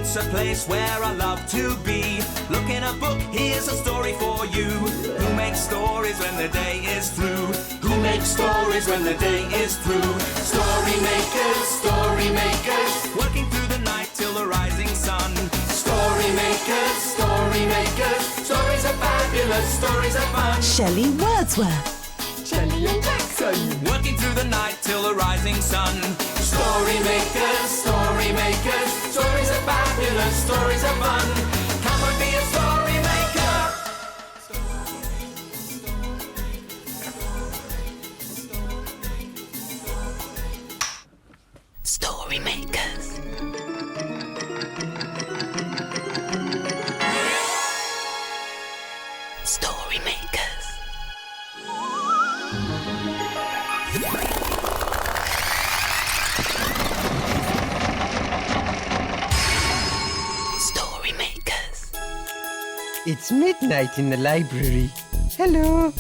It's a place where I love to be. Look in a book, here's a story for you. Who makes stories when the day is through? Who makes stories when the day is through? Story makers, working through the night till the rising sun. Story makers, stories are fabulous, stories are fun. Shelley Wordsworth. Shelley and Jackson, working through the night till the rising sun. Story makers, stories are fabulous, stories are fun. Come and be a story maker. Story makers. Story makers. Story makers. It's midnight in the library. Hello.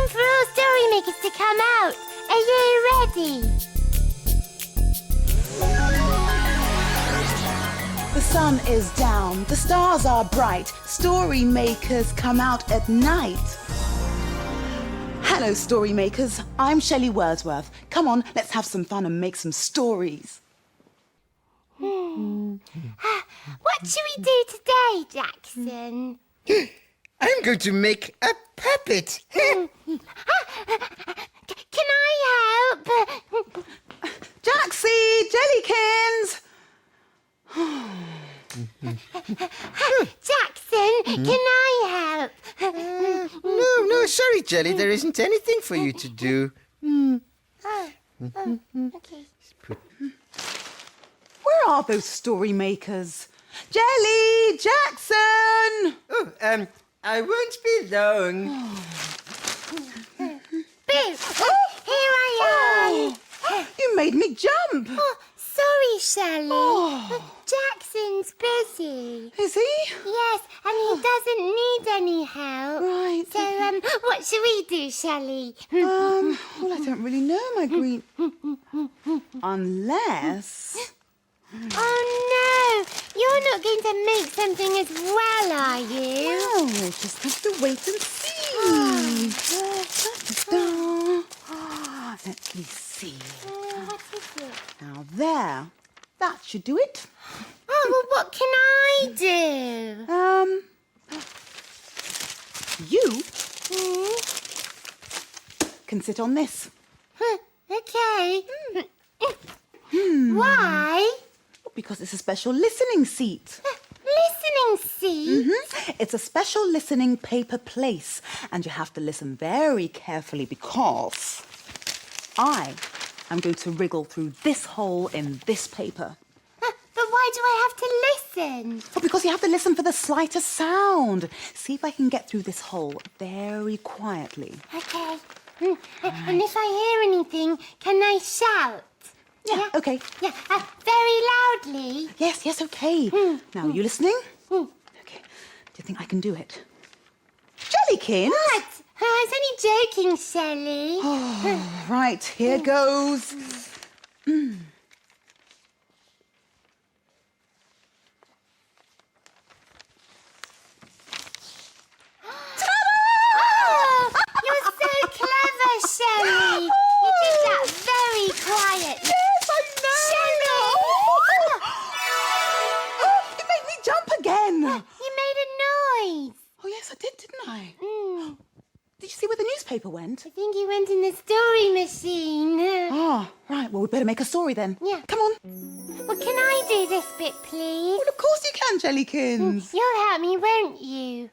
time for all story makers to come out. Are you ready? The sun is down, the stars are bright, story makers come out at night. Hello, story makers. I'm Shelley Wordsworth. Come on, let's have some fun and make some stories. What should we do today, Jackson? I'm going to make a puppet. Can I help? Jaxie, Jellykins! Jackson, can I help? No, sorry, Jelly. There isn't anything for you to do. Okay. Where are those story makers? Jelly! Jackson! Oh, I won't be long. Boo! Here I am! You made me jump! Oh, sorry, Shelley. Oh. Jackson's busy. Is he? Yes, and he doesn't need any help. Right. So, what should we do, Shelley? Well, I don't really know, my green... Unless... Oh, no! You're not going to make something as well, are you? Well, we'll just have to wait and see. Let me see. What is it? Now there. That should do it. Oh, well, what can I do? You Hmm? can sit on this. Okay. Why? Because it's a special listening seat. Listening seat? It's a special listening paper place, and you have to listen very carefully because I am going to wriggle through this hole in this paper. But why do I have to listen? Well, because you have to listen for the slightest sound. See if I can get through this hole very quietly. Okay. And if I hear anything, can I shout? Yeah, okay. Yeah, very loudly. Yes, okay. Now, are you listening? Okay. Do you think I can do it? Jellykins! What? I was only joking, Shelley. Oh, right, here goes. Oh, you're so clever, Shelley. You did that very quietly. Yes, I know! Shelley! Oh, you made me jump again! You made a noise. Oh, yes, I did, didn't I? Mm. Did you see where the newspaper went? I think you went in the story machine. Oh, right, well, we'd better make a story then. Yeah. Come on. Well, can I do this bit, please? Well, of course you can, Jellykins. You'll help me, won't you?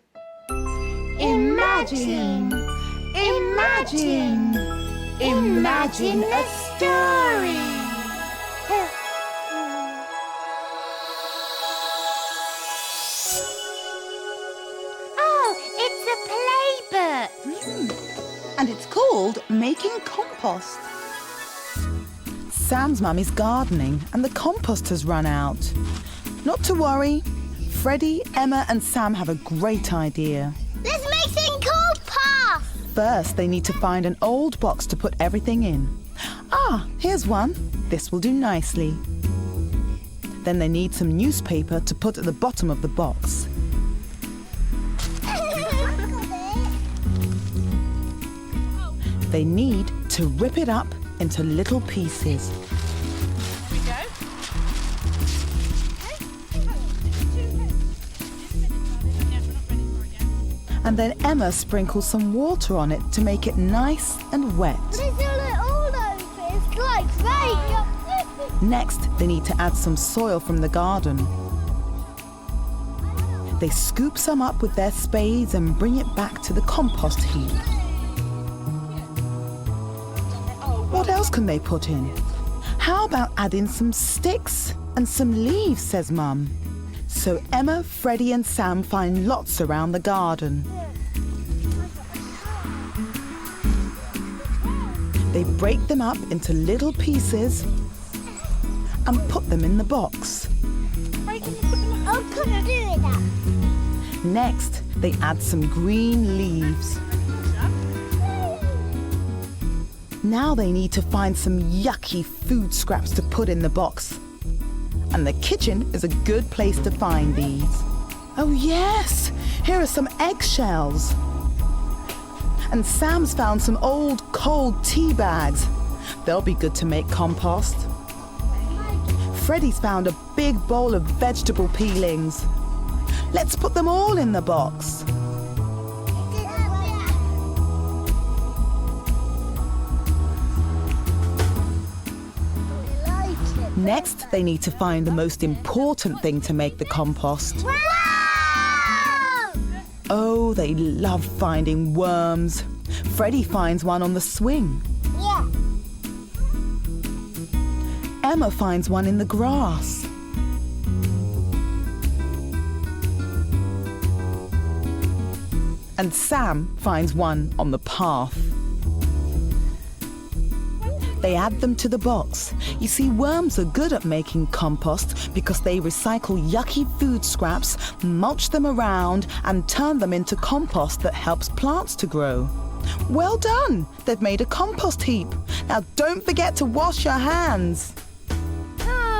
Imagine a story. Oh, it's a playbook. And it's called Making Compost. Sam's mum is gardening and the compost has run out. Not to worry. Freddie, Emma and Sam have a great idea. Let's make some compost. First, they need to find an old box to put everything in. Ah, here's one. This will do nicely. Then they need some newspaper to put at the bottom of the box. They need to rip it up into little pieces. And then Emma sprinkles some water on it to make it nice and wet. Next, they need to add some soil from the garden. They scoop some up with their spades and bring it back to the compost heap. What else can they put in? How about adding some sticks and some leaves, says Mum. So Emma, Freddie and Sam find lots around the garden. They break them up into little pieces and put them in the box. Next, they add some green leaves. Now they need to find some yucky food scraps to put in the box. And the kitchen is a good place to find these. Oh yes, here are some eggshells. And Sam's found some old cold tea bags. They'll be good to make compost. Freddie's found a big bowl of vegetable peelings. Let's put them all in the box. Next, they need to find the most important thing to make the compost. Wow! Oh, they love finding worms. Freddie finds one on the swing. Yeah. Emma finds one in the grass. And Sam finds one on the path. They add them to the box. You see, worms are good at making compost because they recycle yucky food scraps, mulch them around, and turn them into compost that helps plants to grow. Well done! They've made a compost heap. Now don't forget to wash your hands.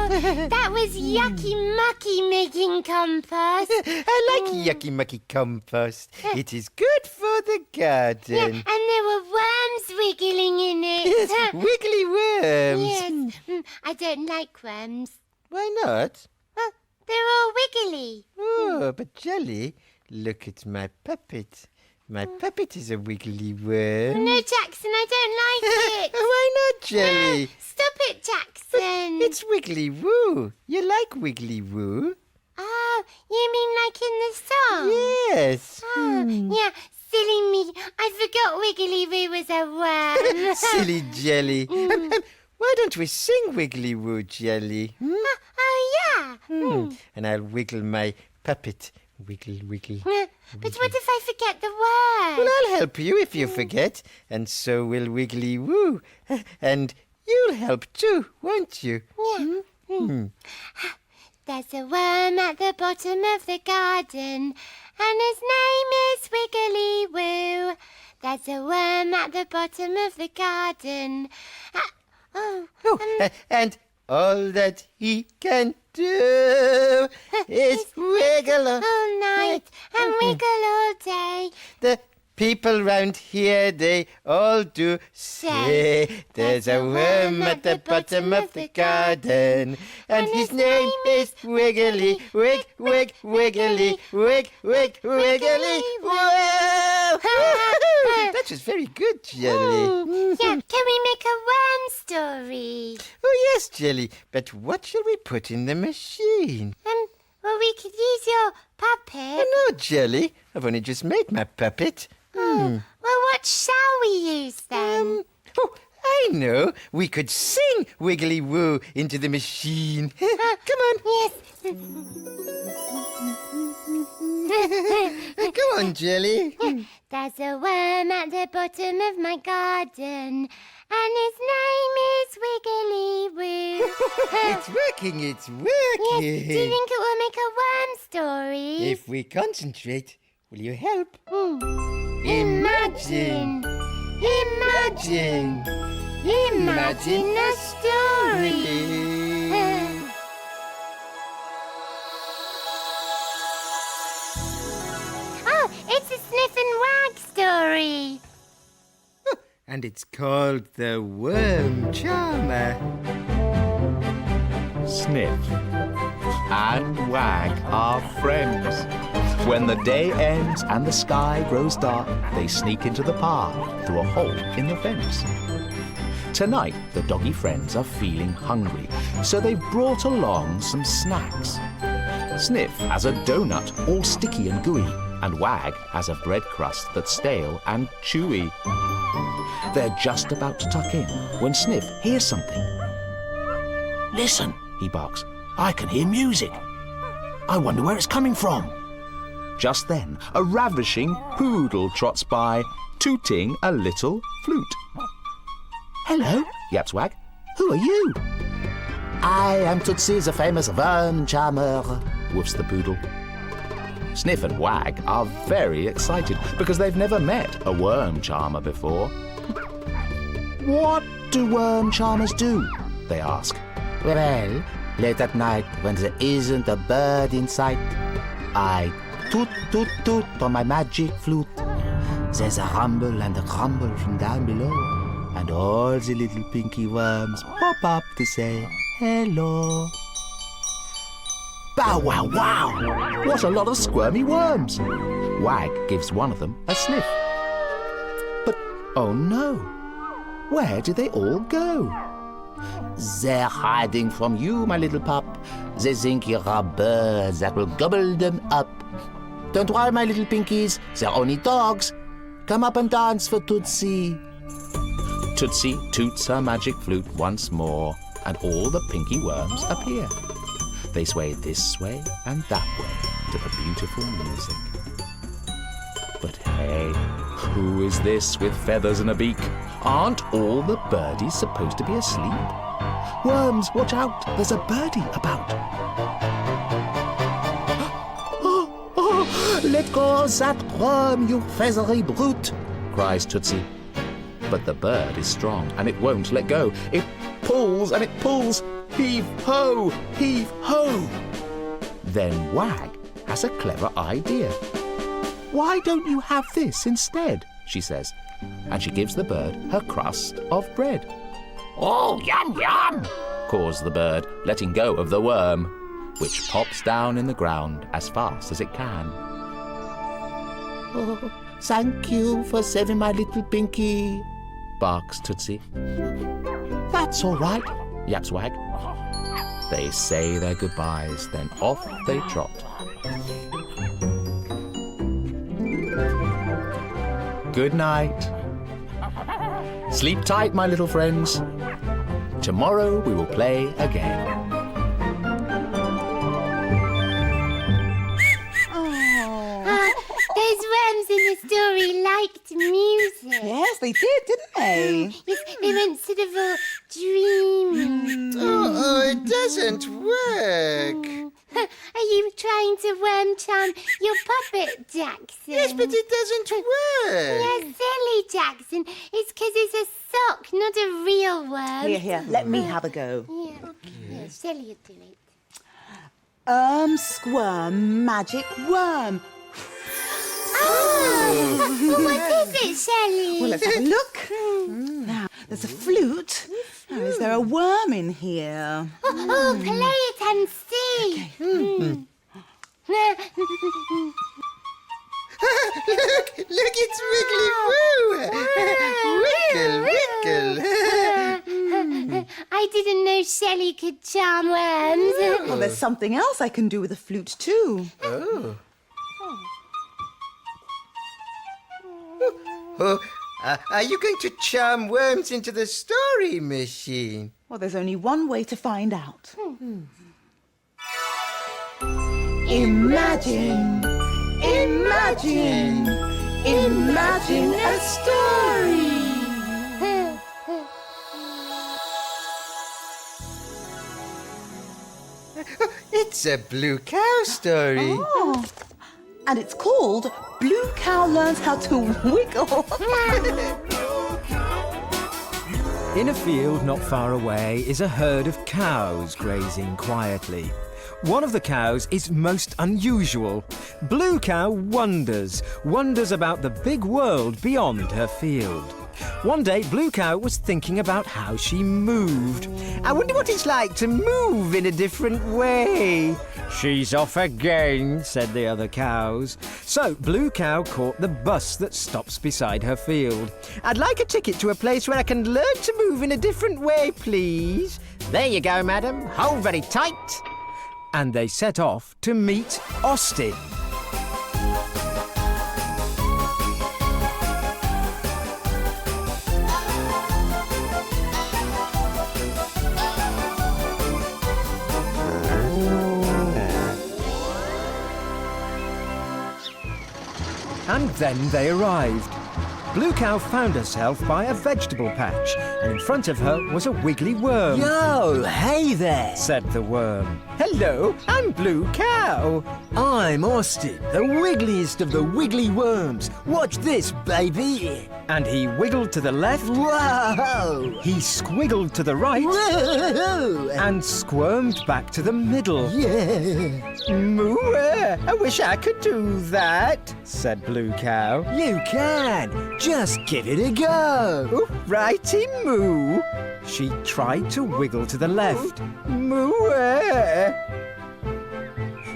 Oh, that was yucky mucky making compost. I like yucky mucky compost. It is good for the garden. Yeah, and there were worms wiggling in it. Yes, wiggly worms. Yes. I don't like worms. Why not? Well, they're all wiggly. Oh, but Jelly, look at my puppet. My puppet is a wiggly worm. No, Jackson, I don't like it. Why not, Jelly? Stop it, Jackson. It's Wiggly Woo. You like Wiggly Woo? Oh, you mean like in the song? Yes. Oh, yeah, silly me. I forgot Wiggly Woo was a worm. Silly Jelly. Why don't we sing Wiggly Woo, Jelly? Oh, yeah. And I'll wiggle my puppet. Wiggle, wiggle. But what if I forget the word? Well, I'll help you if you forget. And so will Wiggly Woo. And you'll help too, won't you? Yeah. There's a worm at the bottom of the garden, and his name is Wiggly Woo. There's a worm at the bottom of the garden. And all that he can do is wiggle all night and wiggle all day. The people round here, they all do say there's a worm at the bottom of the garden, and his name is Wiggly, wiggly, wiggly, wiggly. Whoa! That was very good, Jelly. Yeah, can we make a worm story? Oh, yes, Jelly, but what shall we put in the machine? Well, we could use your puppet. Oh, no, Jelly. I've only just made my puppet. Well, what shall we use then? Oh, I know. We could sing Wiggly Woo into the machine. Come on. Yes. Go on, Jelly. There's a worm at the bottom of my garden, and his name is Wiggly Woo. It's working, it's working. Yes, do you think it will make a worm story? If we concentrate, will you help? Imagine a story. a Sniff and Wag story. And it's called The Worm Charmer. Sniff and Wag are friends. When the day ends and the sky grows dark, they sneak into the park through a hole in the fence. Tonight, the doggy friends are feeling hungry, so they've brought along some snacks. Sniff has a donut all sticky and gooey, and Wag has a bread crust that's stale and chewy. They're just about to tuck in when Sniff hears something. "Listen," he barks. "I can hear music. I wonder where it's coming from." Just then, a ravishing poodle trots by, tooting a little flute. "Hello," yaps Wag. "Who are you?" "I am Tootsie, the famous worm charmer," woofs the poodle. Sniff and Wag are very excited because they've never met a worm charmer before. "What do worm charmers do?" they ask. "Well, late at night when there isn't a bird in sight, I toot toot toot on my magic flute. There's a rumble and a grumble from down below, and all the little pinky worms pop up to say hello." Bow wow wow! What a lot of squirmy worms! Wag gives one of them a sniff. But oh no! Where did they all go? "They're hiding from you, my little pup. They think you're a bird that will gobble them up. Don't worry, my little pinkies, they're only dogs. Come up and dance for Tootsie." Tootsie toots her magic flute once more, and all the pinky worms appear. They sway this way and that way to the beautiful music. But hey, who is this with feathers and a beak? Aren't all the birdies supposed to be asleep? Worms, watch out! There's a birdie about. "Let go of that worm, you feathery brute!" cries Tootsie. But the bird is strong and it won't let go. It pulls and it pulls. Heave ho! Heave ho! Then Wag has a clever idea. "Why don't you have this instead?" she says, and she gives the bird her crust of bread. "Oh, yum, yum!" caws the bird, letting go of the worm, which pops down in the ground as fast as it can. "Oh, thank you for saving my little pinky," barks Tootsie. "That's all right," yaps Wag. They say their goodbyes, then off they trot. Good night. Sleep tight, my little friends. Tomorrow we will play again. Those worms in the story liked music. Yes, they did, didn't they? Yes, they went sort of all dreamy. Oh, it doesn't work. Are you trying to worm charm your puppet, Jackson? Yes, but it doesn't work. Yeah, silly, Jackson. It's 'cause it's a sock, not a real worm. Here, let me have a go. Yeah, yeah, Shelley will do it. Squirm, magic worm. Oh, what is it, Shelley? Well, let's have a look. Now, there's a flute. Now, is there a worm in here? Oh, play it and see. Look, it's Wriggly Woo! Wiggle, wiggle. I didn't know Shelley could charm worms. Well, there's something else I can do with a flute, too. Oh, are you going to charm worms into the story machine? Well, there's only one way to find out. Imagine, Imagine, imagine a story. It's a blue cow story. Oh, and it's called Blue Cow Learns How to Wiggle. In a field not far away is a herd of cows grazing quietly. One of the cows is most unusual. Blue Cow wonders about the big world beyond her field. One day, Blue Cow was thinking about how she moved. I wonder what it's like to move in a different way. She's off again, said the other cows. So Blue Cow caught the bus that stops beside her field. I'd like a ticket to a place where I can learn to move in a different way, please. There you go, madam. Hold very tight. And they set off to meet Austin. And then they arrived. Blue Cow found herself by a vegetable patch, and in front of her was a wiggly worm. Yo, hey there! Said the worm. Hello, I'm Blue Cow. I'm Austin, the wiggliest of the wiggly worms. Watch this, baby! And he wiggled to the left, Whoa! he squiggled to the right, Whoa! and squirmed back to the middle. Yeah! Moo, I wish I could do that, said Blue Cow. You can! Just give it a go! Oh, righty moo. She tried to wiggle to the left. Moo.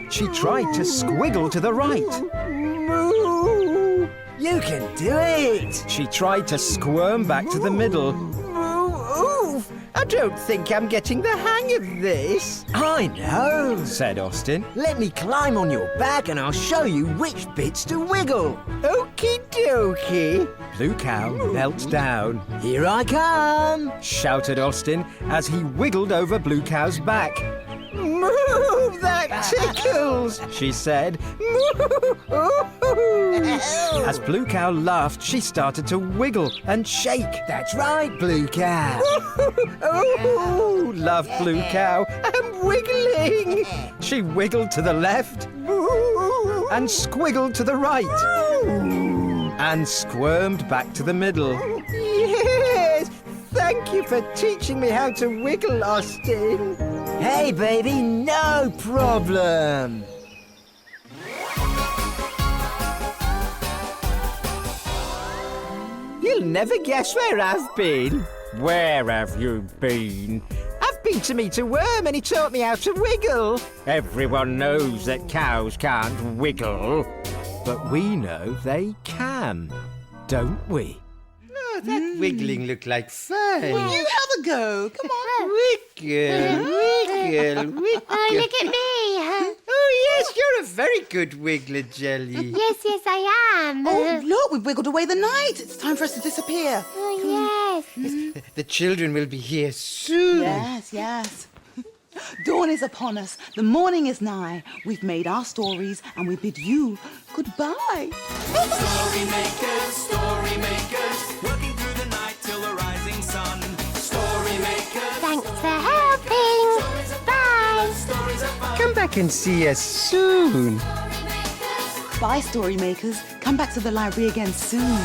She tried to squiggle to the right. Moo. You can do it! She tried to squirm back to the middle. Moo. Oof. I don't think I'm getting the hang of this. I know! Said Austin. Let me climb on your back and I'll show you which bits to wiggle. Okie dokie. Blue Cow knelt down. Here I come! Shouted Austin as he wiggled over Blue Cow's back. Moo, that tickles, She said. moo. As Blue Cow laughed, she started to wiggle and shake. That's right, Blue Cow! Oh, laughed Blue Cow. I'm wiggling. She wiggled to the left Moo. and squiggled to the right and squirmed back to the middle. Yes, thank you for teaching me how to wiggle, Austin. Hey, baby, no problem! You'll never guess where I've been. Where have you been? I've been to meet a worm and he taught me how to wiggle. Everyone knows that cows can't wiggle. But we know they can, don't we? Oh, that wiggling looked like fun. You have a go. Come on. Wiggle, wiggle, wiggle. Oh, look at me. Oh, yes, you're a very good wiggler, Jelly. Yes, I am. Oh, look, we've wiggled away the night. It's time for us to disappear. Oh, yes. The children will be here soon. Yes. Dawn is upon us. The morning is nigh. We've made our stories and we bid you goodbye. Story makers, working through the night till the rising sun. Story makers, Thanks for helping. Bye. stories are fun. Come back and see us soon. Bye, story makers. Come back to the library again soon.